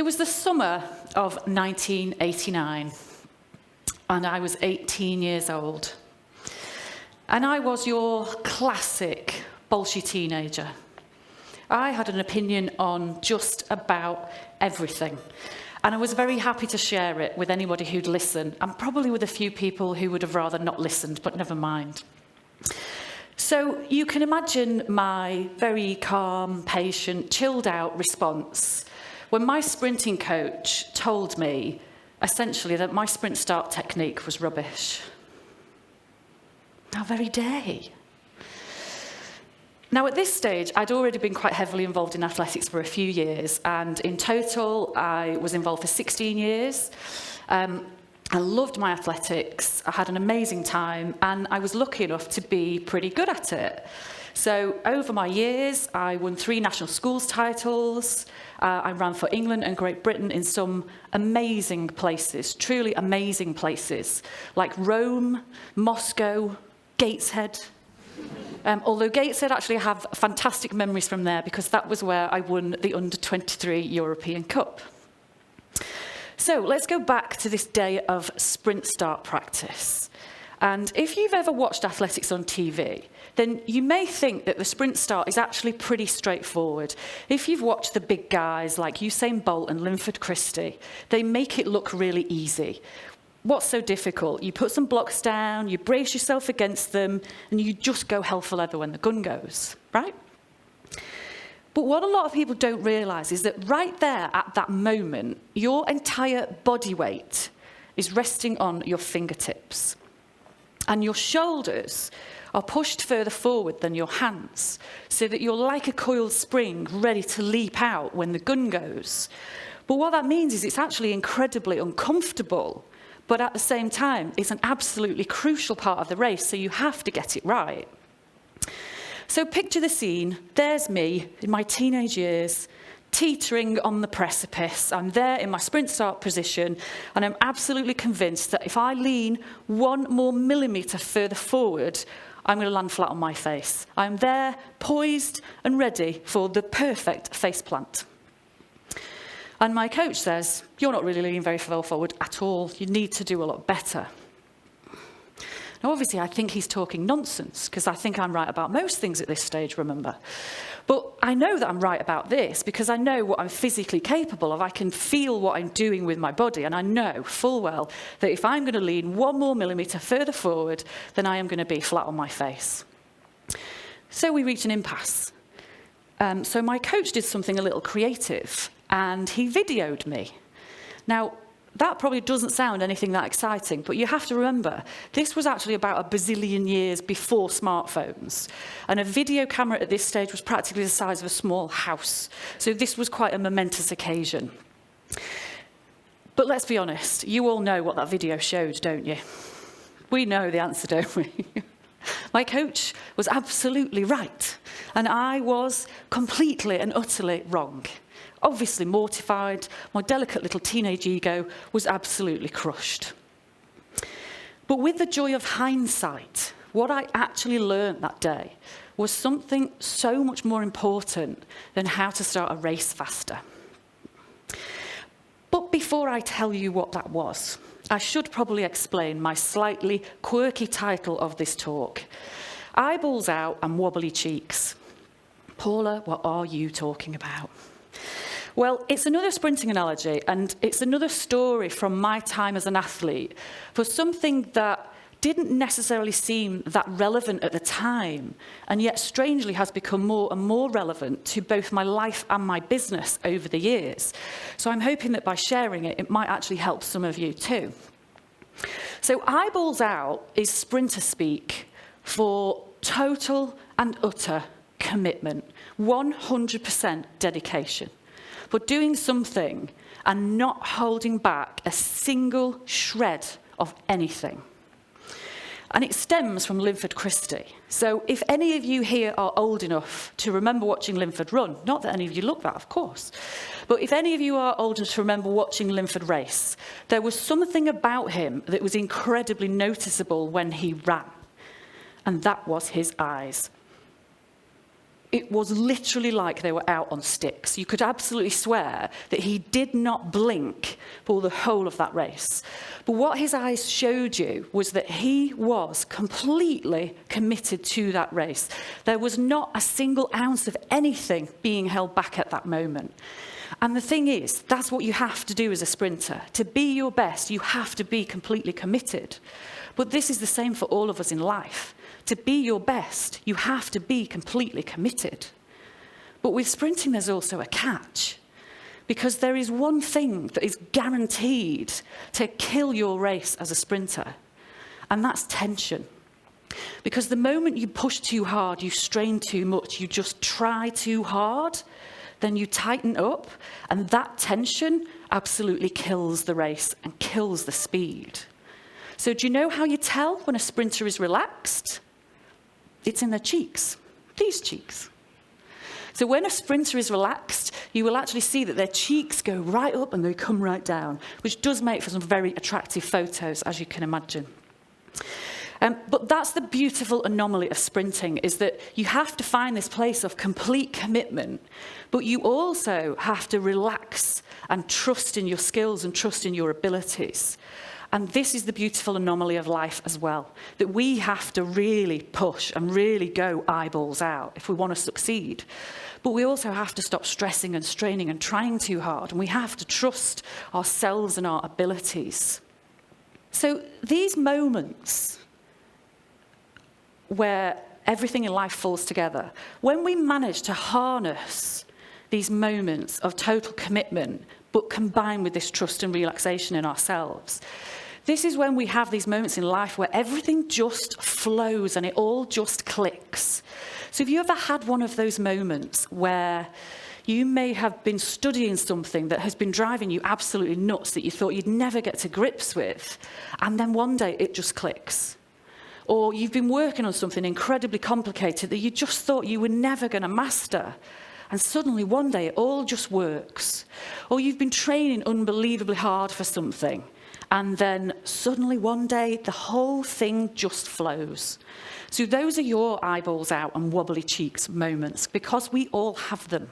was the summer of 1989, and I was 18 years old. And I was your classic bolshy teenager. I had an opinion on just about everything, and I was very happy to share it with anybody who'd listen, and probably with a few people who would have rather not listened, but never mind. So you can imagine my very calm, patient, chilled out response when my sprinting coach told me, essentially, that my sprint start technique was rubbish. That very day. Now, at this stage, I'd already been quite heavily involved in athletics for a few years, and in total, I was involved for 16 years. I loved my athletics, I had an amazing time, and I was lucky enough to be pretty good at it. So over my years, I won 3 national schools titles. I ran for England and Great Britain in some amazing places, truly amazing places, like Rome, Moscow, Gateshead. Although Gateshead, actually, I have fantastic memories from there because that was where I won the Under-23 European Cup. So let's go back to this day of sprint start practice. And if you've ever watched athletics on TV, then you may think that the sprint start is actually pretty straightforward. If you've watched the big guys like Usain Bolt and Linford Christie, they make it look really easy. What's so difficult? You put some blocks down, you brace yourself against them, and you just go hell for leather when the gun goes, right? But what a lot of people don't realise is that right there at that moment, your entire body weight is resting on your fingertips. And your shoulders are pushed further forward than your hands, so that you're like a coiled spring ready to leap out when the gun goes. But what that means is it's actually incredibly uncomfortable, but at the same time, it's an absolutely crucial part of the race, so you have to get it right. So picture the scene. There's me in my teenage years, teetering on the precipice. I'm there in my sprint start position, and I'm absolutely convinced that if I lean 1 more millimetre further forward, I'm going to land flat on my face. I'm there, poised and ready for the perfect faceplant. And my coach says, "You're not really leaning very far forward at all. You need to do a lot better." Now, obviously, I think he's talking nonsense, because I think I'm right about most things at this stage, remember. But I know that I'm right about this, because I know what I'm physically capable of. I can feel what I'm doing with my body, and I know full well that if I'm going to lean 1 more millimetre further forward, then I am going to be flat on my face. So we reach an impasse. So my coach did something a little creative, and he videoed me. Now, that probably doesn't sound anything that exciting, but you have to remember, this was actually about a bazillion years before smartphones. And a video camera at this stage was practically the size of a small house. So this was quite a momentous occasion. But let's be honest, you all know what that video showed, don't you? We know the answer, don't we? My coach was absolutely right, and I was completely and utterly wrong. Obviously mortified, my delicate little teenage ego was absolutely crushed. But with the joy of hindsight, what I actually learned that day was something so much more important than how to start a race faster. But before I tell you what that was, I should probably explain my slightly quirky title of this talk. Eyeballs out and wobbly cheeks. Paula, what are you talking about? Well, it's another sprinting analogy, and it's another story from my time as an athlete for something that didn't necessarily seem that relevant at the time, and yet strangely has become more and more relevant to both my life and my business over the years. So I'm hoping that by sharing it, it might actually help some of you too. So eyeballs out is sprinter speak for total and utter commitment, 100% dedication. But doing something and not holding back a single shred of anything. And it stems from Linford Christie. So if any of you here are old enough to remember watching Linford run, not that any of you look that, of course, but if any of you are old enough to remember watching Linford race, there was something about him that was incredibly noticeable when he ran. And that was his eyes. it was literally like they were out on sticks. You could absolutely swear that he did not blink for the whole of that race. But what his eyes showed you was that he was completely committed to that race. There was not a single ounce of anything being held back at that moment. And the thing is, that's what you have to do as a sprinter. To be your best, you have to be completely committed. But this is the same for all of us in life. To be your best, you have to be completely committed. But with sprinting, there's also a catch. Because there is one thing that is guaranteed to kill your race as a sprinter, and that's tension. Because the moment you push too hard, you strain too much, you just try too hard, then you tighten up, and that tension absolutely kills the race and kills the speed. So do you know how you tell when a sprinter is relaxed? It's in their cheeks, these cheeks. So when a sprinter is relaxed, you will actually see that their cheeks go right up and they come right down, which does make for some very attractive photos, as you can imagine. But that's the beautiful anomaly of sprinting, is that you have to find this place of complete commitment, but you also have to relax and trust in your skills and trust in your abilities. And this is the beautiful anomaly of life as well, that we have to really push and really go eyeballs out if we want to succeed. But we also have to stop stressing and straining and trying too hard, and we have to trust ourselves and our abilities. So these moments where everything in life falls together, when we manage to harness these moments of total commitment, but combined with this trust and relaxation in ourselves, this is when we have these moments in life where everything just flows and it all just clicks. So have you ever had one of those moments where you may have been studying something that has been driving you absolutely nuts, that you thought you'd never get to grips with, and then one day it just clicks? Or you've been working on something incredibly complicated that you just thought you were never going to master, and suddenly one day it all just works. Or you've been training unbelievably hard for something, and then suddenly one day the whole thing just flows. So those are your eyeballs out and wobbly cheeks moments, because we all have them.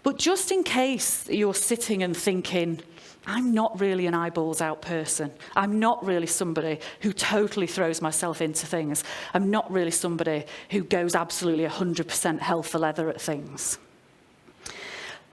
But just in case you're sitting and thinking, I'm not really an eyeballs out person. I'm not really somebody who totally throws myself into things. I'm not really somebody who goes absolutely 100% hell for leather at things.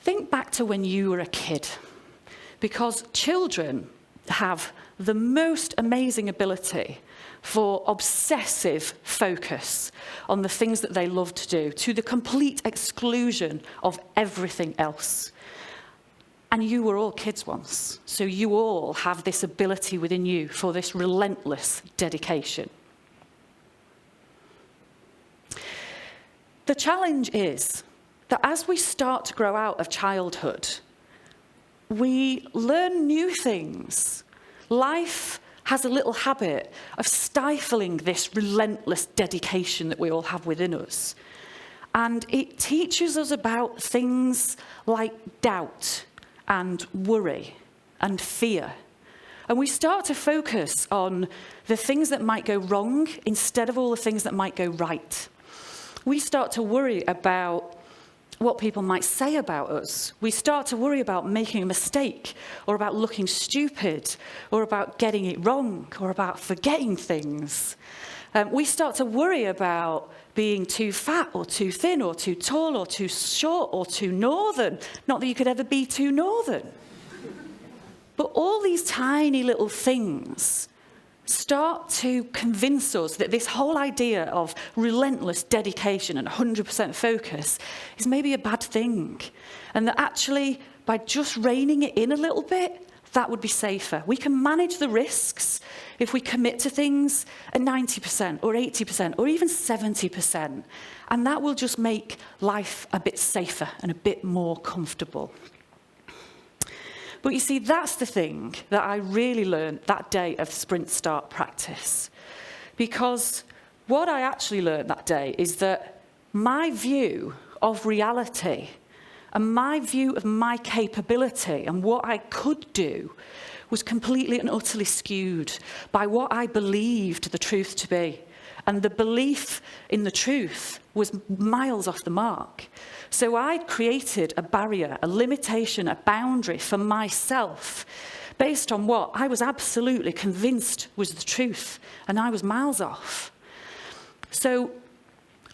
Think back to when you were a kid, because children have the most amazing ability for obsessive focus on the things that they love to do, to the complete exclusion of everything else. And you were all kids once, so you all have this ability within you for this relentless dedication. The challenge is that as we start to grow out of childhood, we learn new things. Life has a little habit of stifling this relentless dedication that we all have within us. And it teaches us about things like doubt and worry and fear. And we start to focus on the things that might go wrong instead of all the things that might go right. We start to worry about what people might say about us. We start to worry about making a mistake, or about looking stupid, or about getting it wrong, or about forgetting things. We start to worry about being too fat, or too thin, or too tall, or too short, or too northern. Not that you could ever be too northern. But all these tiny little things start to convince us that this whole idea of relentless dedication and 100% focus is maybe a bad thing. And that actually, by just reining it in a little bit, that would be safer. We can manage the risks if we commit to things at 90% or 80% or even 70%. And that will just make life a bit safer and a bit more comfortable. But you see, that's the thing that I really learned that day of sprint start practice. Because what I actually learned that day is that my view of reality and my view of my capability and what I could do was completely and utterly skewed by what I believed the truth to be. and the belief in the truth was miles off the mark. So I'd created a barrier, a limitation, a boundary for myself based on what I was absolutely convinced was the truth, and I was miles off. So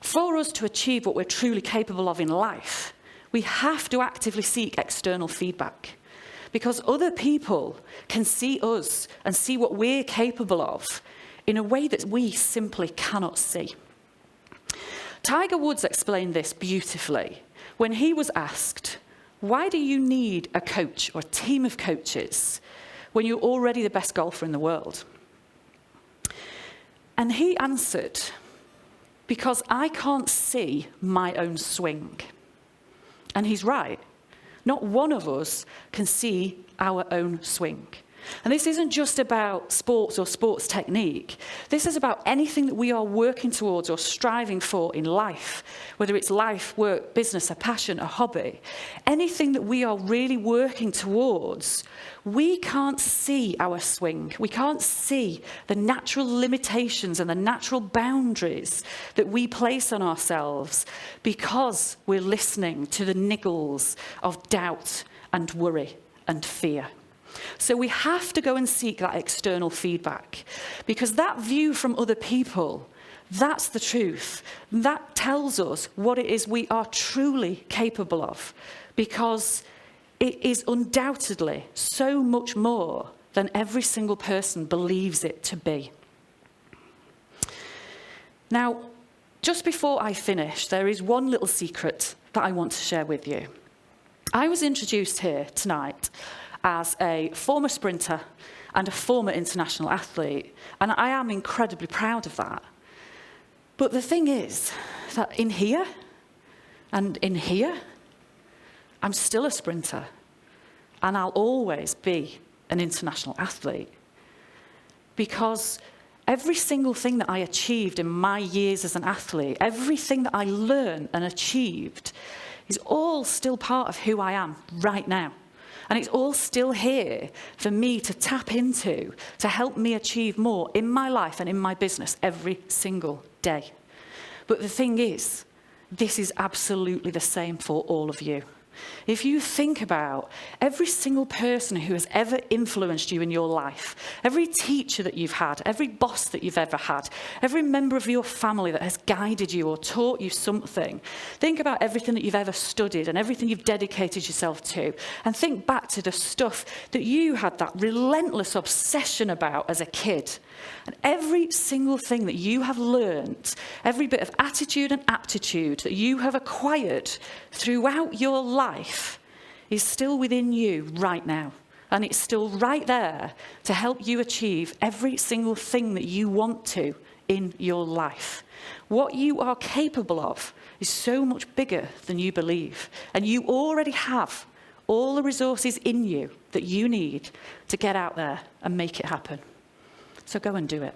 for us to achieve what we're truly capable of in life, we have to actively seek external feedback, because other people can see us and see what we're capable of in a way that we simply cannot see. Tiger Woods explained this beautifully when he was asked, why do you need a coach or a team of coaches when you're already the best golfer in the world? And he answered, because I can't see my own swing. And he's right. Not one of us can see our own swing. And this isn't just about sports or sports technique. This is about anything that we are working towards or striving for in life, whether it's life, work, business, a passion, a hobby. Anything that we are really working towards, we can't see our swing. We can't see the natural limitations and the natural boundaries that we place on ourselves because we're listening to the niggles of doubt and worry and fear. So we have to go and seek that external feedback, because that view from other people, that's the truth. That tells us what it is we are truly capable of, because it is undoubtedly so much more than every single person believes it to be. Now, just before I finish, there is one little secret that I want to share with you. I was introduced here tonight as a former sprinter and a former international athlete, and I am incredibly proud of that. But the thing is that in here and in here, I'm still a sprinter, and I'll always be an international athlete, because every single thing that I achieved in my years as an athlete, everything that I learned and achieved, is all still part of who I am right now. And it's all still here for me to tap into, to help me achieve more in my life and in my business every single day. But the thing is, this is absolutely the same for all of you. If you think about every single person who has ever influenced you in your life, every teacher that you've had, every boss that you've ever had, every member of your family that has guided you or taught you something, think about everything that you've ever studied and everything you've dedicated yourself to, and think back to the stuff that you had that relentless obsession about as a kid. And every single thing that you have learned, every bit of attitude and aptitude that you have acquired throughout your life is still within you right now. And it's still right there to help you achieve every single thing that you want to in your life. What you are capable of is so much bigger than you believe. And you already have all the resources in you that you need to get out there and make it happen. So go and do it.